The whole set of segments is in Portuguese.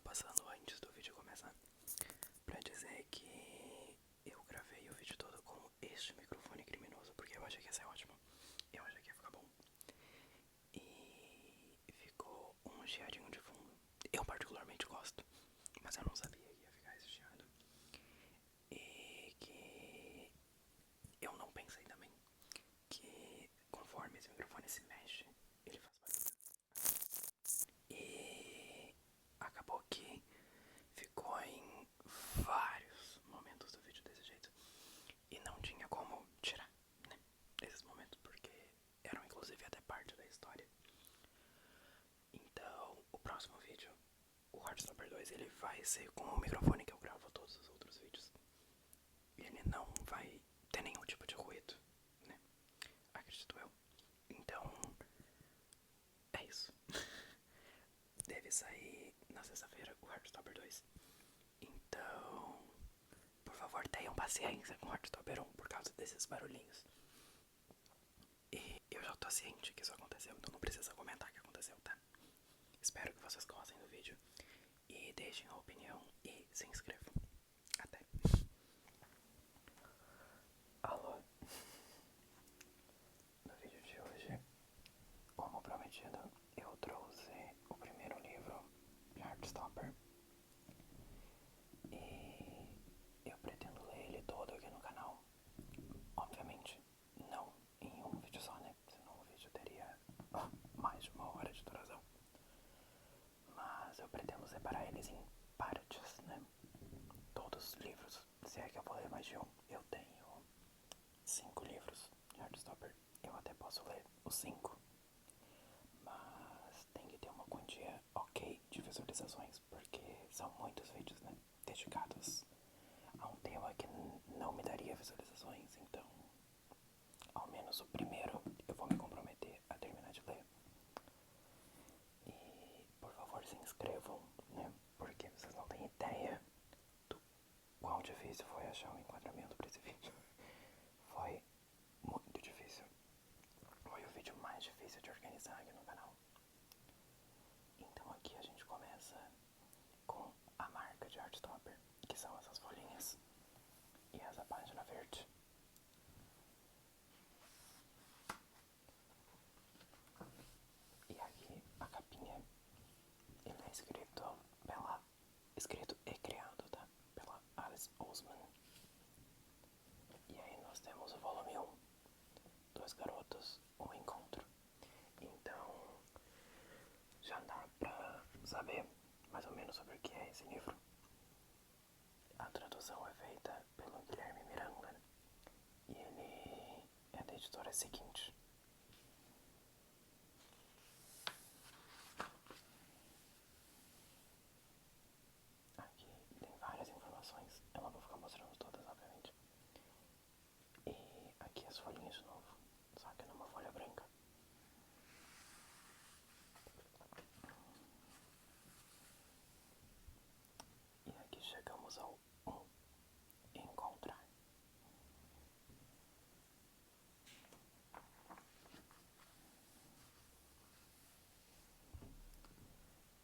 passando antes do vídeo começar pra dizer que eu gravei o vídeo todo com este microfone criminoso porque eu achei que ia ser ótimo. Eu achei que ia ficar bom. E ficou um chiadinho de fundo. Eu particularmente gosto, mas eu não sabia que ia ficar esse chiado. E que eu não pensei também que conforme esse microfone se mexe, ele faz barulho. E acabou que ficou em vários momentos do vídeo desse jeito. E não tinha como tirar, né, esses momentos, porque eram inclusive até parte da história. Então, o próximo vídeo, o Heartstopper 2, ele vai ser com o microfone que eu gravo todos os outros vídeos. Ele não vai ter nenhum tipo de ruído, né? Acredito eu. Então, é isso. Deve sair na sexta-feira o Heartstopper 2. Então, por favor, tenham paciência com o Heartstopper 1 por causa desses barulhinhos. E eu já tô ciente que isso aconteceu, então não precisa comentar que aconteceu, tá? Espero que vocês gostem do vídeo e deixem a opinião e se inscrevam. Até. Alô. No vídeo de hoje, como prometido, eu trouxe o primeiro livro de Heartstopper e eu pretendo ler ele todo aqui no canal. Obviamente, não em um vídeo só, né? Senão o vídeo teria mais de 1 hora de duração. Mas eu pretendo separar eles em partes, né? Todos os livros, se é que eu vou ler mais de um. Eu tenho 5 livros de Heartstopper. Eu até posso ler os 5, mas tem que ter uma quantia ok de visualizações, porque são muitos vídeos, né, dedicados a um tema que não me daria visualizações. Então, ao menos o primeiro eu vou me comprometer a terminar de ler. E por favor se inscrevam, né, porque vocês não têm ideia do quão difícil foi achar um enquadramento para esse vídeo. Foi muito difícil. Foi o vídeo mais difícil de organizar aqui no canal. Então aqui a gente começa com a marca de Heartstopper, que são essas folhinhas e essa página verde. E aqui a capinha, ele é escrito e criado, tá? Pela Alice Oseman. E aí nós temos o volume 1, Dois Garotos, Um Encontro. Então, já dá pra saber mais ou menos sobre o que é esse livro. A tradução é feita pelo Guilherme Miranda e ele é da editora seguinte. Aqui tem várias informações, eu não vou ficar mostrando todas, obviamente. E aqui as folhinhas de novo, só que numa folha branca. E aqui chegamos ao encontrar.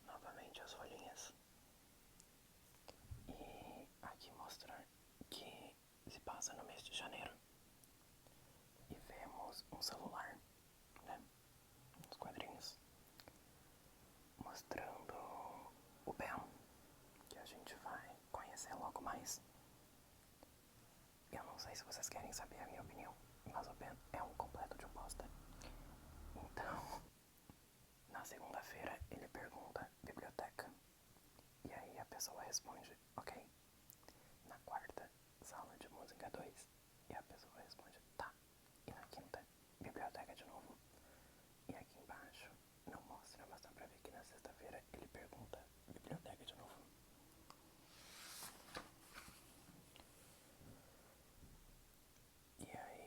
Novamente as folhinhas. E aqui mostra que se passa no mês de janeiro. E vemos um celular, né, nos quadrinhos, mostrando o Ben, que a gente vai conhecer logo mais. Eu não sei se vocês querem saber a minha opinião, mas o Ben é um completo de oposta. Então, na segunda-feira ele pergunta biblioteca, e aí a pessoa responde ok. Na quarta, sala de música 2, e a pessoa responde tá. E na quinta, biblioteca de novo. E aqui embaixo não mostra, mas dá pra ver que na sexta-feira ele pergunta biblioteca de novo. E aí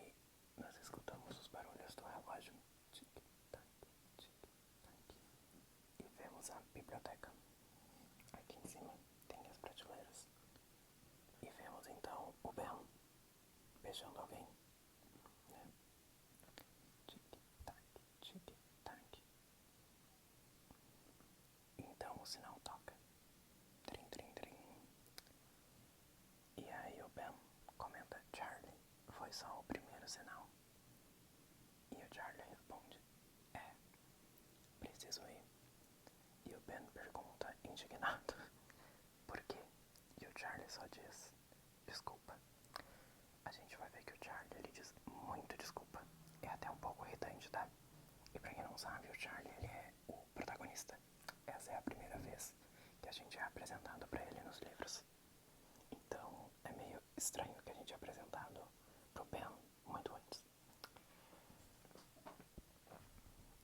Charlie só diz desculpa. A gente vai ver que o Charlie, ele diz muito desculpa. É até um pouco irritante, tá? E pra quem não sabe, o Charlie, ele é o protagonista. Essa é a primeira vez que a gente é apresentado pra ele nos livros. Então, é meio estranho que a gente é apresentado pro Ben muito antes.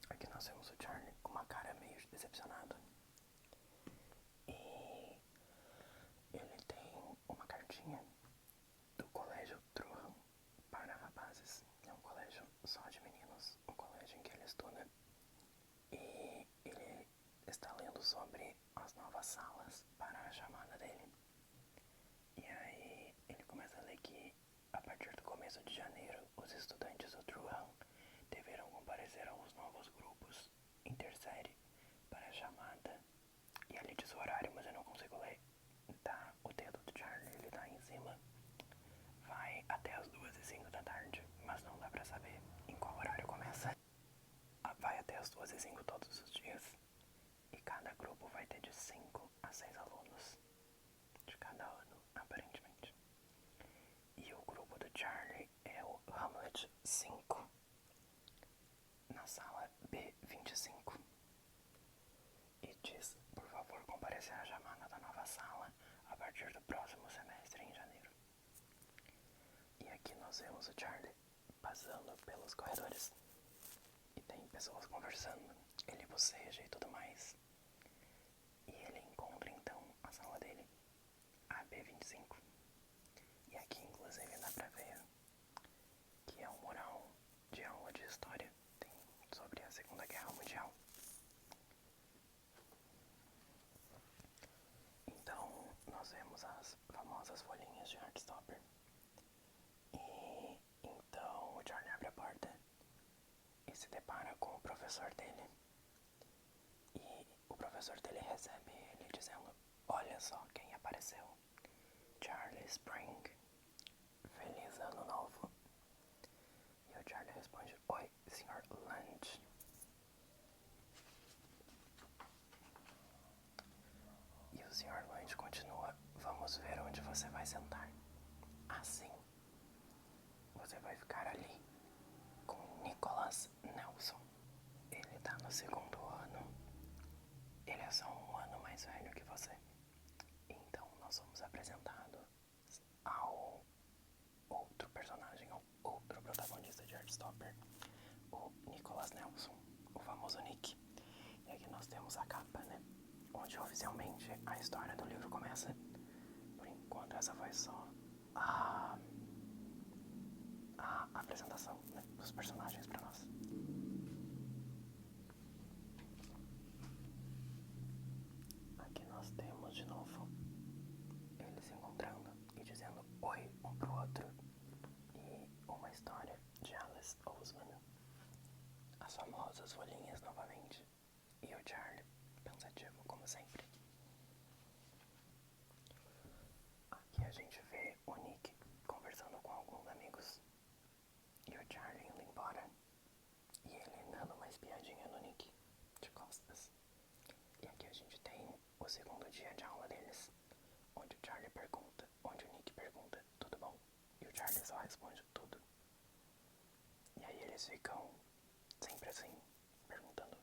Aqui nós vemos o Charlie com uma cara meio decepcionado. E ele tem uma cartinha do colégio Truhan para rapazes. É um colégio só de meninos, um colégio em que ele estuda. E ele está lendo sobre as novas salas para a chamada dele. E aí ele começa a ler que a partir do começo de janeiro os estudantes do Truhan deverão comparecer aos novos grupos intersérie para a chamada. E ali diz o horário, mas eu não consigo ler. Tá, o dedo do Charlie, ele tá em cima. Vai até as 2h05 da tarde, mas não dá pra saber em qual horário começa. Vai até as 2h05 todos os dias. E cada grupo vai ter de 5 a 6 alunos. De cada ano, aparentemente. E o grupo do Charlie é o Hamlet 5. Na sala B25. E diz, por favor, comparecer à chamada da nova sala a partir do próximo semestre, em janeiro. E aqui nós vemos o Charlie passando pelos corredores. E tem pessoas conversando. Ele boceja e tudo mais. E ele encontra então a sala dele, a B25. E aqui inclusive dá pra ver que é um mural de aula de história. Tem sobre a Segunda Guerra Mundial. Então nós vemos as famosas folhinhas de Heartstopper. E então o Charlie abre a porta e se depara com o professor dele. E o professor dele recebe ele dizendo: olha só quem apareceu, Charlie Spring, feliz ano novo. E o Charlie responde: oi, Sr. Lunch. E o Sr. Lunch continua: vamos ver onde você vai sentar. Assim, você vai ficar ali com Nicholas Nelson. Ele tá no segundo ano. Ele é só um ano mais velho que você. Então nós somos apresentados ao outro personagem, ao outro protagonista de Heartstopper, o Nicholas Nelson, o famoso Nick. E aqui nós temos a capa, né? Onde oficialmente a história do livro começa. Por enquanto essa foi só a apresentação, né, dos personagens pra nós. Aqui nós temos de novo eles se encontrando e dizendo oi um pro outro. E uma história de Alice Oseman. As famosas folhinhas novamente. E o Charlie, pensativo como sempre. Aqui a gente vê o Nick conversando com alguns amigos. E o Charlie indo embora. E ele dando uma espiadinha no Nick, de costas. E aqui a gente tem o segundo dia de aula deles, onde o Charlie pergunta, onde o Nick pergunta, tudo bom? E o Charlie só responde tudo. E aí eles ficam sempre assim, perguntando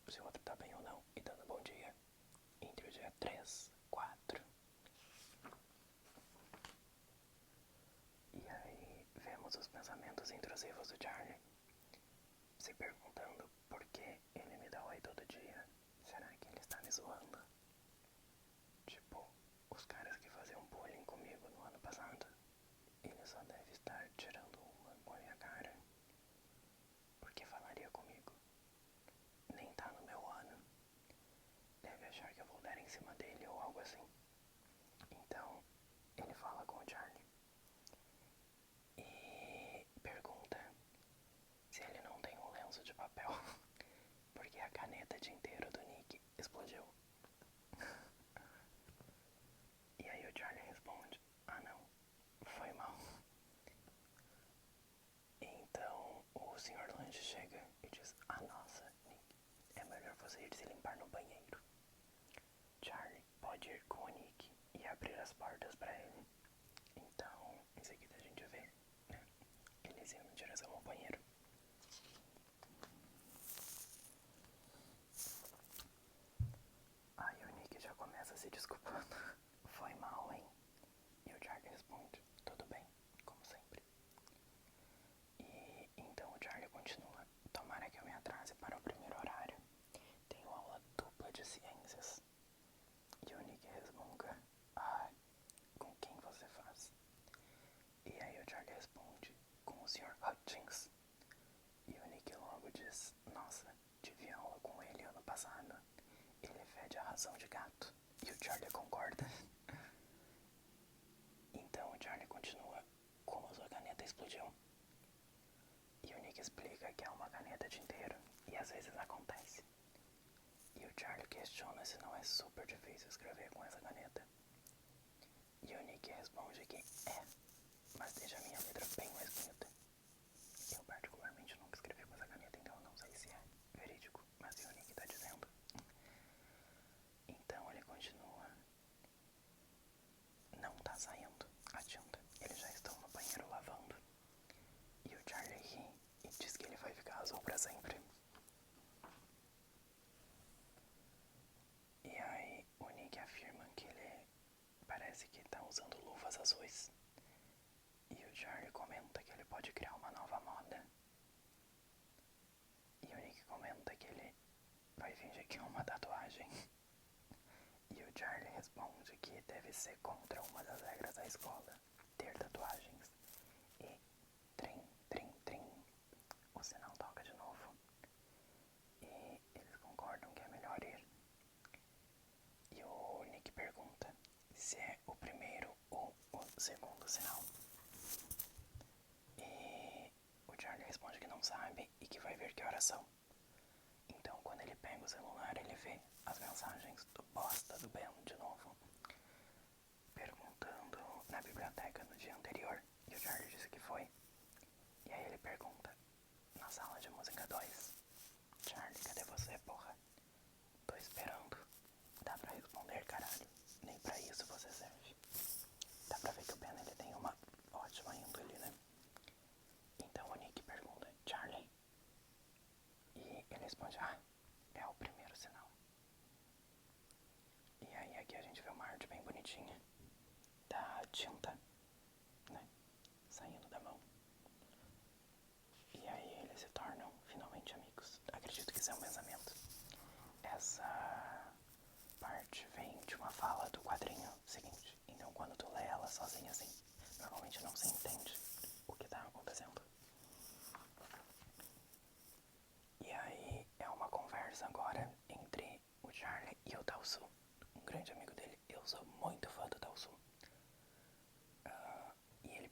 se o outro tá bem ou não, e dando bom dia, entre o dia 3, 4. E aí vemos os pensamentos intrusivos do Charlie, se perguntando por que ele me dá oi todo dia. Será que ele está me zoando? Tipo, os caras que faziam bullying comigo no ano passado, ele só deve estar tirando uma com a minha cara. Porque falaria comigo. Nem tá no meu ano. Deve achar que eu vou dar em cima dele ou algo assim. Então, ele fala com o Charlie e pergunta se ele não tem um lenço de papel, porque a caneta tinteiro do Nick explodiu. E aí o Charlie responde: ah não, foi mal. Então o Sr. Lunch chega e diz: ah nossa, Nick, é melhor você ir se limpar no banheiro. Charlie pode ir com o Nick e a abrir as portas pra ele. Então, em seguida a gente vê, né, eles indo em direção ao banheiro. Aí o Nick já começa se desculpando. Foi mal, hein? E o Charlie responde, tudo bem, como sempre. E então o Charlie continua, tomara que eu me atrase para o primeiro horário. Tenho aula dupla de ciências. E o Nick resmunga, com quem você faz? E aí o Charlie responde, com o Sr. Hutchins. E o Nick logo diz, nossa, tive aula com ele ano passado. Ele fede a ração de gato. E o Charlie concorda. Então o Charlie continua, como a sua caneta explodiu? E o Nick explica que é uma caneta tinteiro e às vezes acontece. E o Charlie questiona se não é super difícil escrever com essa caneta. E o Nick responde que é, mas deixa a minha letra bem mais bonita. Eu particularmente nunca escrevi com essa caneta, então não sei se é verídico, mas o Nick tá dizendo. Então ele continua. Não tá saindo a tinta. Eles já estão no banheiro lavando. E o Charlie ri e diz que ele vai ficar azul pra sempre. E aí o Nick afirma que ele parece que tá usando luvas azuis. E o Charlie comenta que ele pode criar uma nova moda. E o Nick comenta que ele vai fingir que é uma tatuagem. E o Charlie responde que deve ser contra uma das regras da escola, ter tatuagens. E trim, trim, trim, o sinal toca de novo. E eles concordam que é melhor ir. E o Nick pergunta se é o primeiro ou o segundo sinal. E o Charlie responde que não sabe e que vai ver que horas são. Então quando ele pega o celular ele vê as mensagens do bosta do Ben de novo, perguntando na biblioteca no dia anterior. E o Charlie disse que foi. E aí ele pergunta, na sala de música 2, Charlie, cadê você, porra? Tô esperando. Dá pra responder, caralho. Nem pra isso você serve. Dá pra ver que o Ben ele tem uma ótima índole, né? Então o Nick pergunta, Charlie? E ele responde, é o primeiro sinal. E aí aqui a gente vê uma arte bem bonitinha da tinta, né, saindo da mão. E aí eles se tornam finalmente amigos. Acredito que isso é um pensamento. Essa parte vem de uma fala do quadrinho seguinte. Então quando tu lê ela sozinha assim, normalmente não se entende o que tá acontecendo. E aí é uma conversa agora entre o Charlie e o Dalsu, um grande amigo dele. Eu sou muito fã do Dalsu. E ele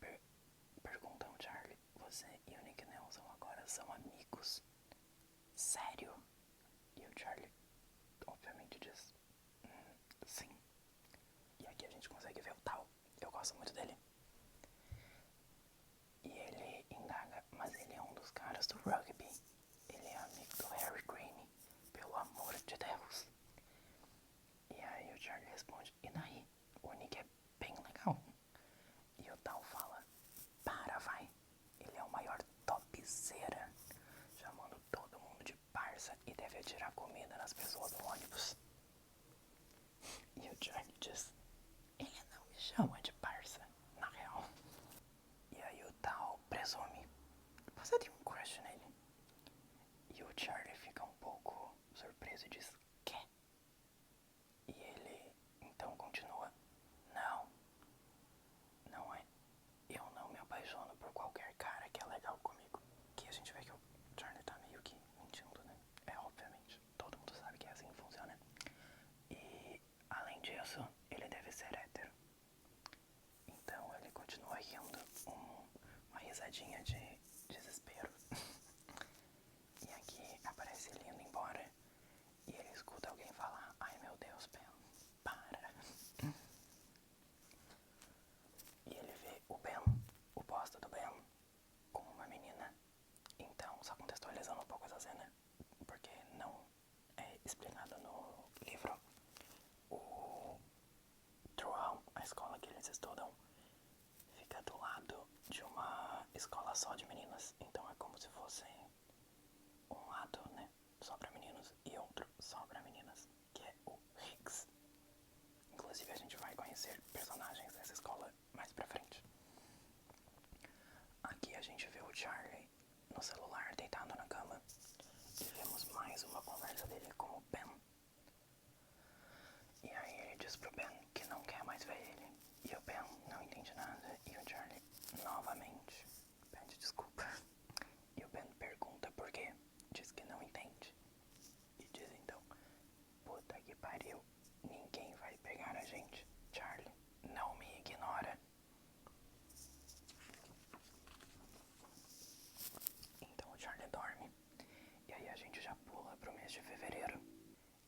pergunta ao Charlie, você e o Nick Nelson agora são amigos? Sério? E o Charlie obviamente diz, sim. E aqui a gente consegue ver o Tal. Eu gosto muito dele. E ele indaga, mas ele é um dos caras do rugby. Ele é amigo do Harry Green, pelo amor de Deus. E aí o Charlie responde, e daí? O Nick é bem legal. E o Tal fala, para, vai. Ele é o maior topzera, chamando todo mundo de parça e deve atirar comida nas pessoas no ônibus. E o Charlie diz, ele não me chama de parça, na real. E aí o Tal presume, você tem um crush nele? E o Charlie fica um pouco surpreso e diz, quê? E ele então continua, não, não é. Eu não me apaixono por qualquer cara que é legal comigo. Que a gente vê que o Charlie tá meio que mentindo, né? É, obviamente. Todo mundo sabe que é assim que funciona. E, além disso, ele deve ser hétero. Então ele continua rindo, uma risadinha de desespero. E aqui aparece ele indo embora. E ele escuta alguém falar, ai meu Deus, Ben, para. E ele vê o Ben, o bosta do Ben, com uma menina. Então, só contextualizando um pouco essa cena, porque não é explicado no livro. Throughout escola só de meninas, então é como se fosse um lado, né, só pra meninos e outro só pra meninas, que é o Higgs. Inclusive a gente vai conhecer personagens dessa escola mais pra frente. Aqui a gente vê o Charlie no celular deitado na cama e vemos mais uma conversa dele com o Ben. E aí ele diz pro Ben que não quer mais ver ele. E o Ben não entende nada e o Charlie novamente pede desculpa. E o Ben pergunta por quê. Diz que não entende. E diz então: puta que pariu, ninguém vai pegar a gente. Charlie, não me ignora. Então o Charlie dorme. E aí a gente já pula pro mês de fevereiro.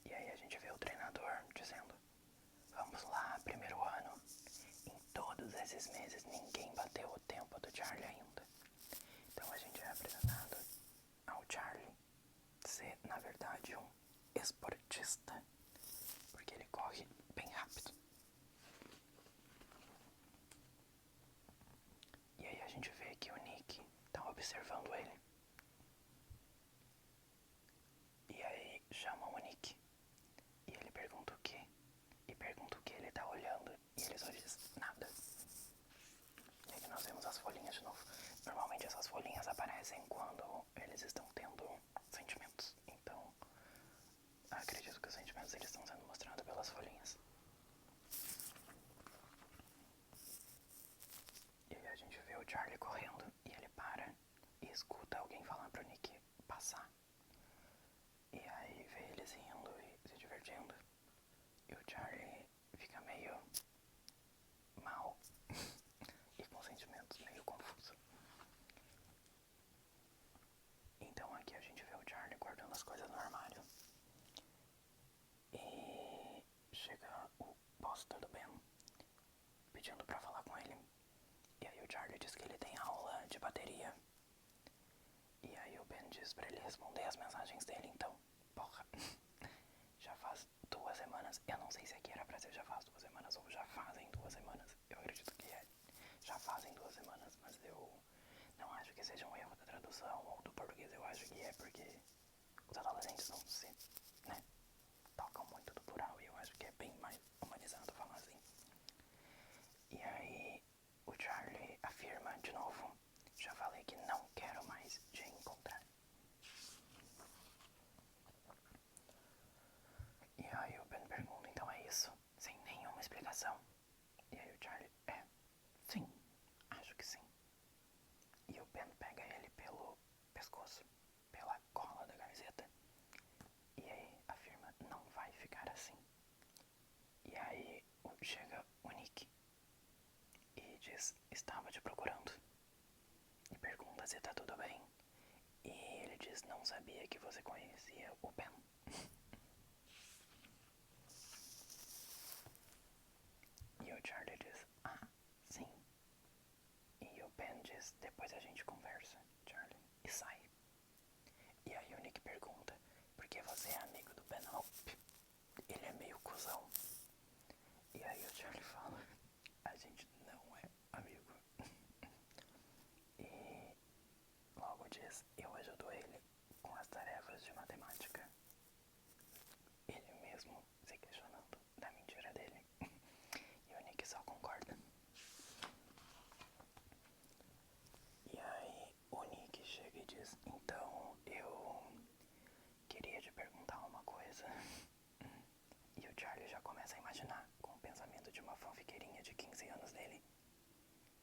E aí a gente vê o treinador dizendo: vamos lá, primeiro ano. Em todos esses meses ninguém bateu o tempo do Charlie ainda. Então a gente é apresentado ao Charlie ser, na verdade, um esportista, porque ele corre bem rápido. E aí a gente vê que o Nick tá observando ele. E aí chamam o Nick. E ele pergunta o quê? E pergunta o que ele tá olhando. E ele só diz nada. E aí nós vemos as folhinhas de novo. Normalmente essas folhinhas aparecem quando eles estão tendo sentimentos. Então, acredito que os sentimentos eles estão sendo mostrados pelas folhinhas. E aí a gente vê o Charlie correndo e ele para e escuta alguém falar pro Nick passar. E aí vê eles rindo e se divertindo. E o Charlie fica meio mal e com sentimentos meio confusos. Então aqui a gente vê o Charlie guardando as coisas no armário. E chega o boss do Ben pedindo pra falar com ele. E aí o Charlie diz que ele tem aula de bateria. E aí o Ben diz pra ele responder as mensagens dele. Então, porra, já faz 2 semanas. Eu não sei se aqui era pra ser já faz 2 semanas ou já fazem 2 semanas. Eu acredito que é. Já fazem 2 semanas, mas eu não acho que seja um erro da tradução ou do português. Eu acho que é porque os adolescentes não se, né, tocam muito do plural. E eu acho que é bem mais humanizado falar assim. E aí o Charlie afirma de novo: já falei que não quero mais te encontrar. E aí o Ben pergunta: então é isso? Sem nenhuma explicação. E aí o Charlie: sim, acho que sim. E o Ben pega ele pelo pescoço, pela cola da camiseta. E aí afirma: não vai ficar assim. E aí chega o Nick e diz: estava te procurando. E pergunta se tá tudo bem. E ele diz: não sabia que você conhecia o Ben. E o Charlie diz: ah, sim. E o Ben diz: depois a gente conversa, Charlie. E sai. E aí o Nick pergunta: por que você é amigo do Ben Hope? Ele é meio cuzão. E aí o Charlie fala: a gente não é amigo. E logo diz: eu ajudo ele com as tarefas de matemática. Ele mesmo se questionando da mentira dele. E o Nick só concorda. E aí o Nick chega e diz: então eu queria te perguntar uma coisa. E o Charlie já começa a imaginar com o pensamento de uma fanfiqueirinha de 15 anos dele: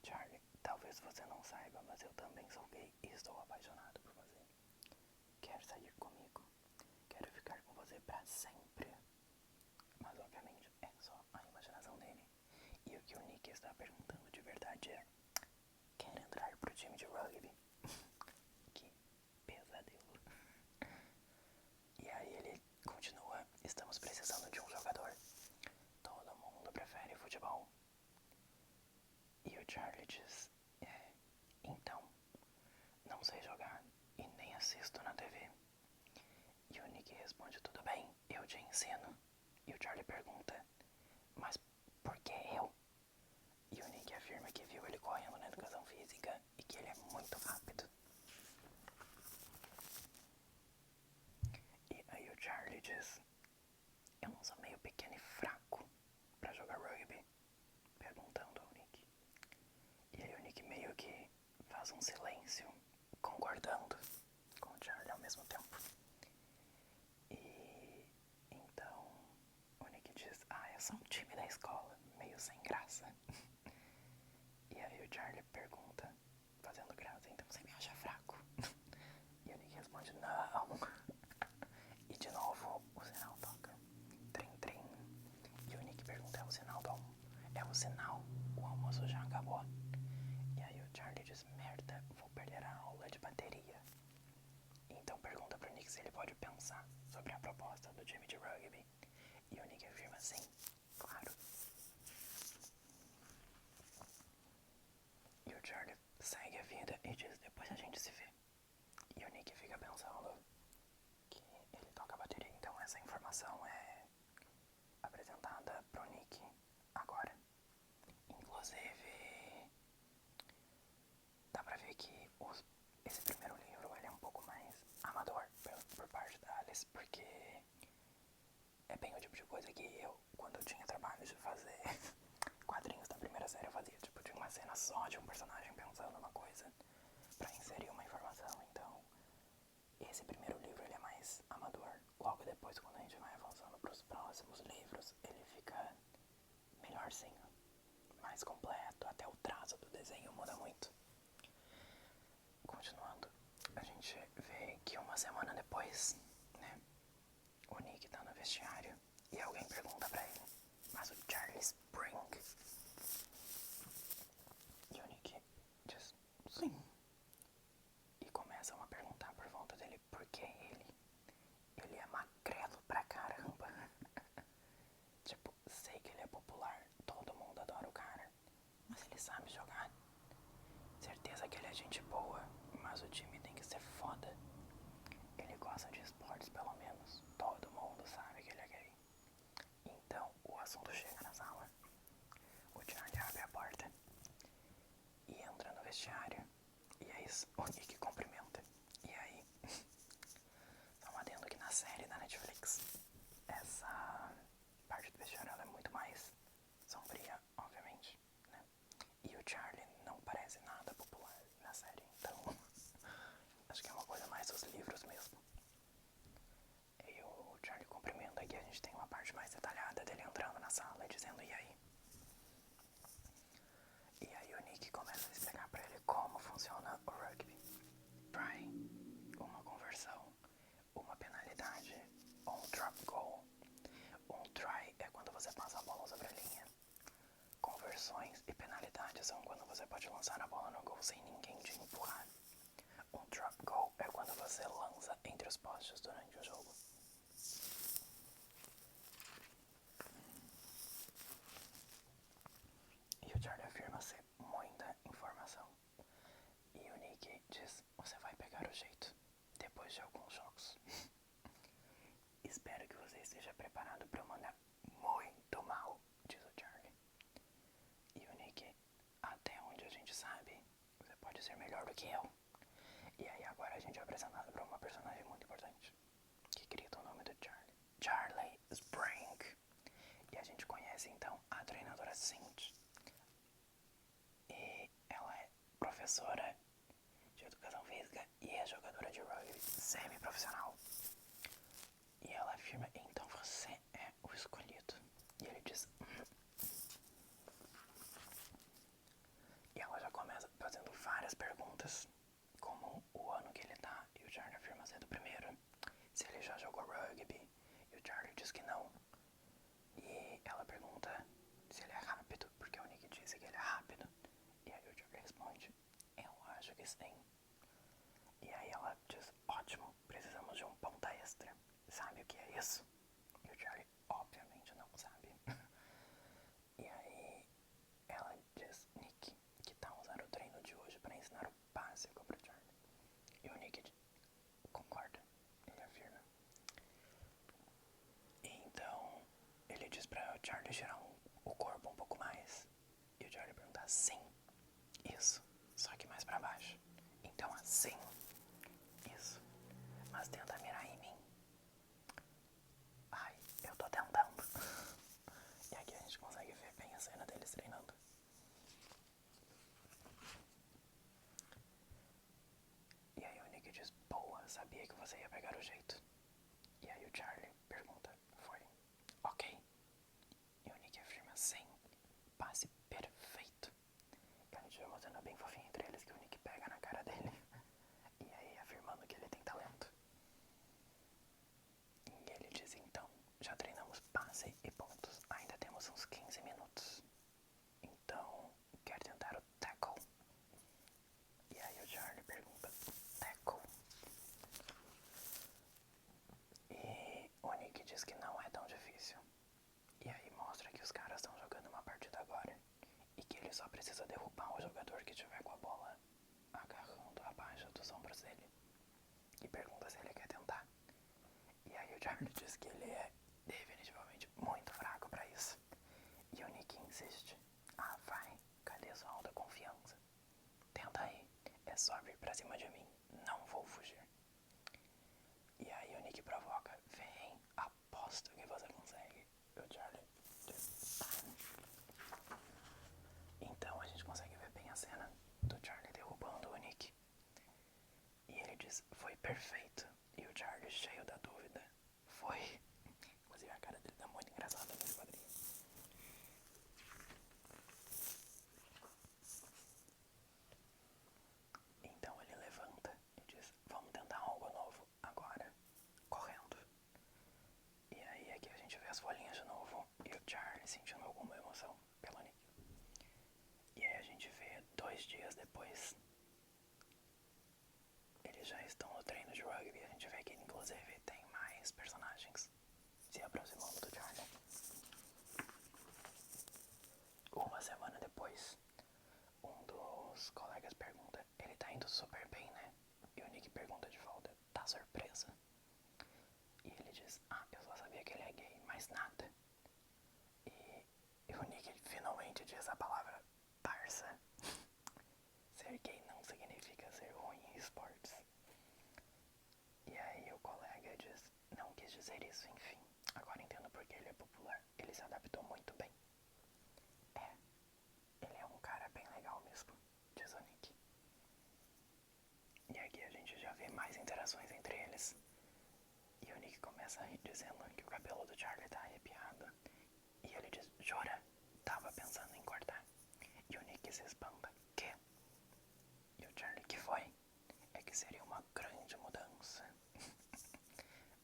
Charlie, talvez você não saiba, mas eu também sou gay e estou apaixonado por você. Quer sair comigo? Quero ficar com você pra sempre. Mas obviamente é só a imaginação dele. E o que o Nick está perguntando de verdade é: quer entrar pro time de rugby? Que pesadelo. E aí ele continua: estamos precisando de um jogador. Todo mundo prefere futebol. E o Charlie diz: então, não sei jogar e nem assisto na TV. E o Nick responde: tudo bem, eu te ensino. E o Charlie pergunta: mas por que eu? E o Nick afirma que viu ele correndo na educação física e que ele é sem graça. E aí o Charlie pergunta, fazendo graça, então você me acha fraco? E o Nick responde, não. E de novo o sinal toca. Trim, trim. E o Nick pergunta, é o sinal do almoço? É o sinal, o almoço já acabou. E aí o Charlie diz, merda, vou perder a aula de bateria. Então pergunta pro Nick se ele pode pensar sobre a proposta do time de rugby. E o Nick afirma sim, claro. E o Charlie segue a vida e diz, depois a gente se vê. E o Nick fica pensando que ele toca a bateria, então essa informação é apresentada pro Nick agora. Inclusive, dá pra ver que esse primeiro livro ele é um pouco mais amador por parte da Alice, porque é bem o tipo de coisa que eu, quando eu tinha trabalho de fazer quadrinhos da primeira série, eu fazia tipo de uma cena só de um personagem pensando uma coisa pra inserir uma informação. Então esse primeiro livro ele é mais amador. Logo depois, quando a gente vai avançando pros próximos livros, ele fica melhorzinho, mais completo, até o traço do desenho muda muito. Continuando, a gente vê que uma semana depois, né, o Nick tá no vestiário e alguém pergunta pra ele, mas o Charlie Spring? E o Nick diz, sim. E começam a perguntar por volta dele por que ele é magrelo pra caramba. Tipo, sei que ele é popular, todo mundo adora o cara, mas ele sabe jogar. Certeza que ele é gente boa, mas o time tem que ser foda. Ele gosta de esportes, pelo menos. Todo mundo sabe que ele é gay. Então, o assunto chega na sala. O Charlie abre a porta e entra no vestiário. E é isso, o Nick cumprimenta. E aí, só um adendo que na série da Netflix, essa parte do vestiário ela é muito mais sombria, obviamente, né? E o Charlie não parece nada popular na série, então acho que é uma coisa mais dos livros mesmo. E o Charlie cumprimenta, aqui a gente tem uma parte mais detalhada dele entrando na sala e dizendo e aí. E aí o Nick começa a explicar pra ele como funciona o rugby. Try, uma conversão, uma penalidade ou um drop goal. Um try é quando você passa a bola sobre a linha. Conversões e penalidades são quando você pode lançar a bola no gol sem ninguém te empurrar. Um drop goal é quando você lança entre os postes durante o jogo. E o Charlie afirma ser muita informação. E o Nick diz, você vai pegar o jeito, depois de alguns jogos. Espero que você esteja preparado para eu mandar muito mal, diz o Charlie. E o Nick, até onde a gente sabe, você pode ser melhor do que eu. E aí agora a gente é apresentado para uma personagem muito importante, que grita o nome do Charlie. Charlie Spring. E a gente conhece então a treinadora Cindy. E ela é professora de educação física e é jogadora de rugby semi-profissional. E ela afirma, então você é o escolhido. E ele diz, E ela já começa fazendo várias perguntas, como o ano que ele tá, e o Charlie afirma ser do primeiro, se ele já jogou rugby, e o Charlie diz que não. E ela pergunta se ele é rápido, porque o Nick disse que ele é rápido. E aí o Charlie responde, eu acho que sim. E aí ela diz, ótimo, precisamos de um ponta extra. Sabe o que é isso? E o Charlie obviamente não sabe. E aí ela diz, Nick, que tal usar o treino de hoje para ensinar o básico pro Charlie? E o Nick concorda, ele afirma. E então ele diz para o Charlie girar o corpo um pouco mais. E o Charlie pergunta, sim, isso, só que mais para baixo. Então assim, isso, mas tenta mirar em mim. Ai, eu tô tentando. E aqui a gente consegue ver bem a cena deles treinando. E aí o Nick diz, boa, sabia que você ia pegar o jeito. E aí o Charlie pergunta, foi ok? E o Nick afirma, sim, e pergunta se ele quer tentar. E aí o Charlie diz que ele é definitivamente muito fraco pra isso. E o Nick insiste. Ah, vai, cadê sua autoconfiança? Tenta aí, é só vir pra cima de mim, não vou fugir. E aí o Nick provoca, vem, aposto que você consegue. E o Charlie diz, tá. Então a gente consegue ver bem a cena do Charlie derrubando o Nick. E ele diz, foi perfeito. E o Charlie, cheio da dúvida, foi. Inclusive a cara dele tá muito engraçada nesse quadrinho. Então ele levanta e diz, vamos tentar algo novo agora, correndo. E aí aqui a gente vê as folhinhas de novo e o Charlie sentindo alguma emoção pelo Nick. E aí a gente vê 2 dias depois, eles já estão no treino de rugby. A gente vê que inclusive tem mais personagens se aproximando do Charlie. Uma semana depois, um dos colegas pergunta, ele tá indo super bem, né? E o Nick pergunta de volta, tá surpresa? E ele diz, ah, eu só sabia que ele é gay, mais nada. E o Nick finalmente diz a palavra parça. Ser gay não significa ser ruim em esportes. E aí o colega diz, não quis dizer isso, enfim. Agora entendo porque ele é popular. Ele se adaptou muito bem. É, ele é um cara bem legal mesmo, diz o Nick. E aqui a gente já vê mais interações entre eles. E o Nick começa a rir dizendo que o cabelo do Charlie tá arrepiado. E ele diz, jura? Tava pensando em cortar. E o Nick se espanta. Que? E o Charlie, que foi? É que seria uma grande mudança.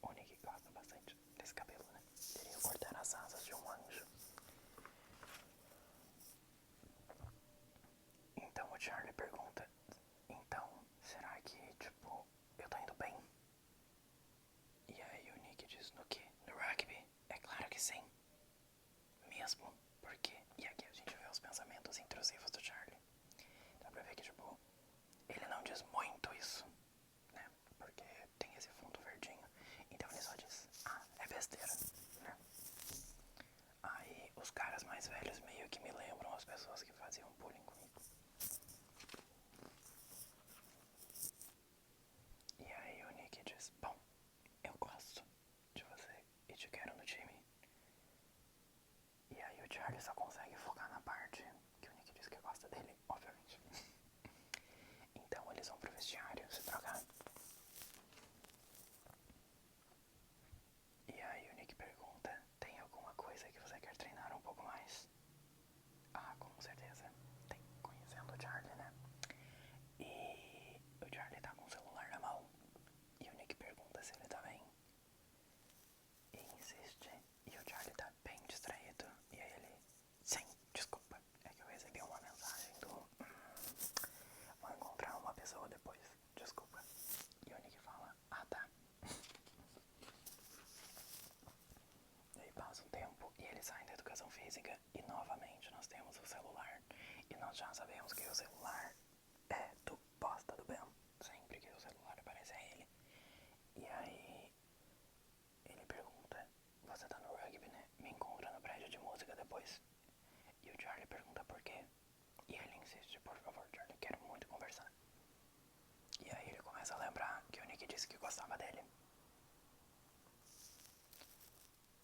O Nick gosta bastante desse cabelo, né? Seria cortar as asas de um anjo. Então o Charlie pergunta, então, será que, tipo, eu tô indo bem? E aí o Nick diz, no quê? No rugby? É claro que sim. Mesmo? Por quê? E aqui a gente vê os pensamentos intrusivos do Charlie. Dá pra ver que, tipo, ele não diz muito isso, né? Porque tem esse fundo verdinho. Então ele só diz, ah, é besteira, né? Aí os caras mais velhos meio que me lembram as pessoas que faziam bullying comigo. E aí o Nick diz, bom, eu gosto de você e te quero no time. E aí o Charlie só consegue focar na parte que o Nick diz que gosta dele, obviamente. Então eles vão pro vestiário se trocar. E aí o Nick pergunta, tem alguma coisa que você quer treinar um pouco mais? Ah, com certeza. Tem, conhecendo o Charlie, né? E o Charlie tá com o celular na mão. E o Nick pergunta se ele tá bem. E insiste. E o Charlie tá bem distraído. E aí ele, sim, desculpa. É que eu recebi uma mensagem do... vou encontrar uma pessoa depois. Desculpa. E o Nick fala, ah tá. E aí passa um tempo e eles saem da educação física e novamente nós temos o celular. E nós já sabemos que o celular é do bosta do Ben. Sempre que o celular aparece é ele. E aí ele pergunta, você tá no rugby, né? Me encontra no prédio de música depois. E o Charlie pergunta por quê. E ele insiste, por favor, Charlie, quero muito conversar. E aí ele começa a lembrar que o Nick disse que gostava dele.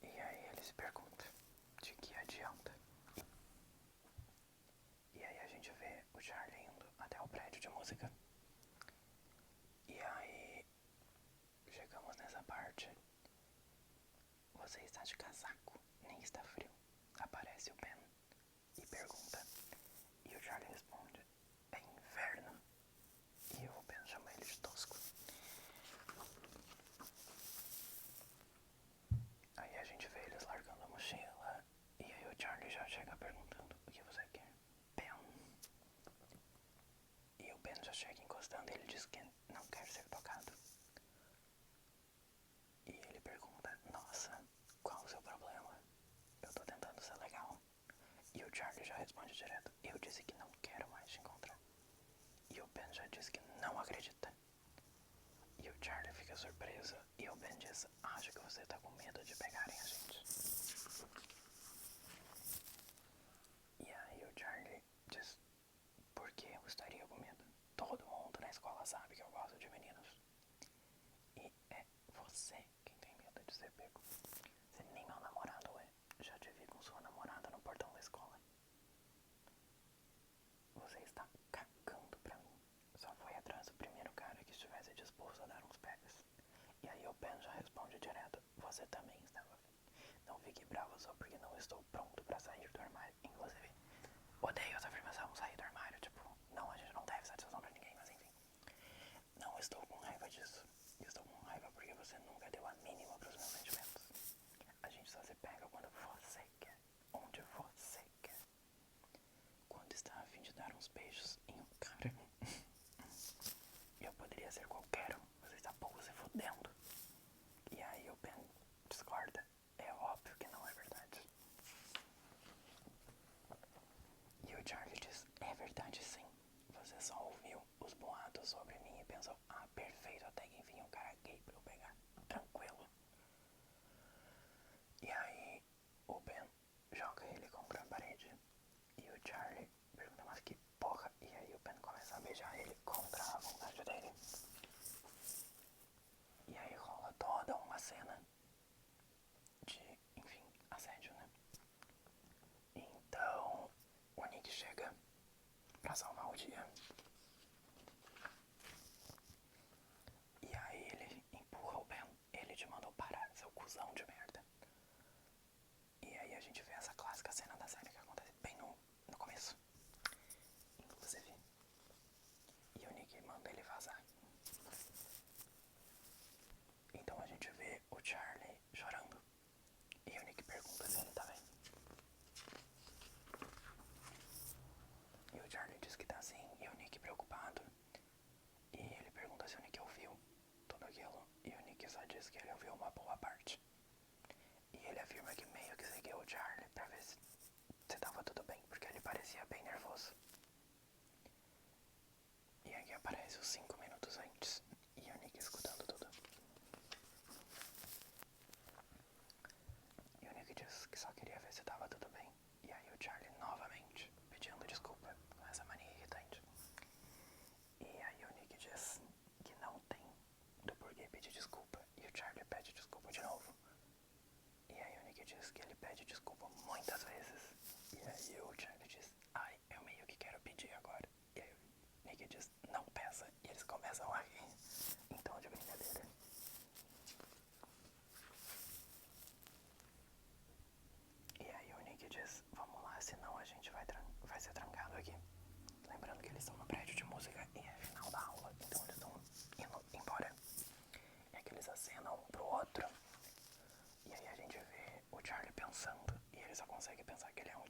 E aí ele se pergunta, de que adianta? E aí a gente vê o Charlie indo até o prédio de música. E aí chegamos nessa parte. Você está de casaco, nem está frio. Aparece o Ben e pergunta. E o Charlie responde, é inverno. E o Ben chama ele de tosco. Aí a gente vê eles largando a mochila. E aí o Charlie já chega perguntando, o que você quer? Ben. E o Ben já chega encostando e ele diz que não quer ser tocado. E ele pergunta, nossa, qual o seu problema? Eu tô tentando ser legal. E o Charlie já responde direto, eu disse que não quero mais te encontrar. E o Ben já diz que não acredita. E o Charlie de surpresa e o Ben diz, acho que você tá com medo de pegarem a gente. E aí o Charlie diz, por que eu estaria com medo? Todo mundo na escola sabe que eu gosto de meninos. E é você quem tem medo de ser pego. Você nem meu namorado é. Já te vi com sua namorada no portão da escola. Você está cagando pra mim. Só foi atrás do primeiro cara que estivesse disposto a dar uns pegas. E aí o Ben já responde direto, você também estava afim. Não fique bravo só porque não estou pronto pra sair do armário. Inclusive, odeio essa afirmação, sair do armário. Tipo, não, a gente não deve satisfação pra ninguém, mas enfim. Não estou com raiva disso. Estou com raiva porque você nunca deu a mínima pros meus sentimentos. A gente só se pega quando você quer, onde você quer. Quando está a fim de dar uns beijos em um cara. Eu poderia ser qualquer um, você está pouco se fudendo. E aí o Ben discorda. É óbvio que não é verdade. E o Charlie diz, é verdade sim. Você só ouviu os boatos sobre mim e pensou, ah, perfeito, até que enfim um cara gay pra eu pegar. Tranquilo. E aí o Ben joga ele contra a parede. E o Charlie pergunta, mas que porra? E aí o Ben começa a beijar ele contra a vontade dele. E aí rola toda uma cena de, enfim, assédio, né? Então o Nick chega pra salvar o dia. E aí ele empurra o Ben. Ele te mandou parar, seu cuzão de merda. E aí a gente vê essa clássica cena da série que acontece bem no começo. Inclusive. E o Nick manda ele vazar. Então a gente vê o Charlie chorando. E o Nick pergunta se ele tá bem. E o Charlie diz que tá sim. E o Nick preocupado. E ele pergunta se o Nick ouviu tudo aquilo. E o Nick só diz que ele ouviu uma boa parte. E ele afirma que meio que seguiu o Charlie pra ver se tava tudo bem. Porque ele parecia bem nervoso. E aqui aparece os 5 minutos antes. E o Nick escutando tudo. E o Nick diz que só queria ver se tava tudo bem. E aí o Charlie novamente pedindo desculpa com essa mania irritante. E aí o Nick diz que não tem do porquê pedir desculpa. E o Charlie pede desculpa de novo. E aí o Nick diz que ele pede desculpa muitas vezes. E aí o Charlie diz, ai, eu meio que quero pedir agora. E aí o Nick diz, não peça. E eles começam a rir. Então de brincadeira. E aí o Nick diz, vamos lá, senão a gente vai ser trancado aqui. Lembrando que eles estão no prédio de música e é final da aula, então eles estão indo embora. E aqui eles acenam um pro outro. E aí a gente vê o Charlie pensando, e ele só consegue pensar que ele é um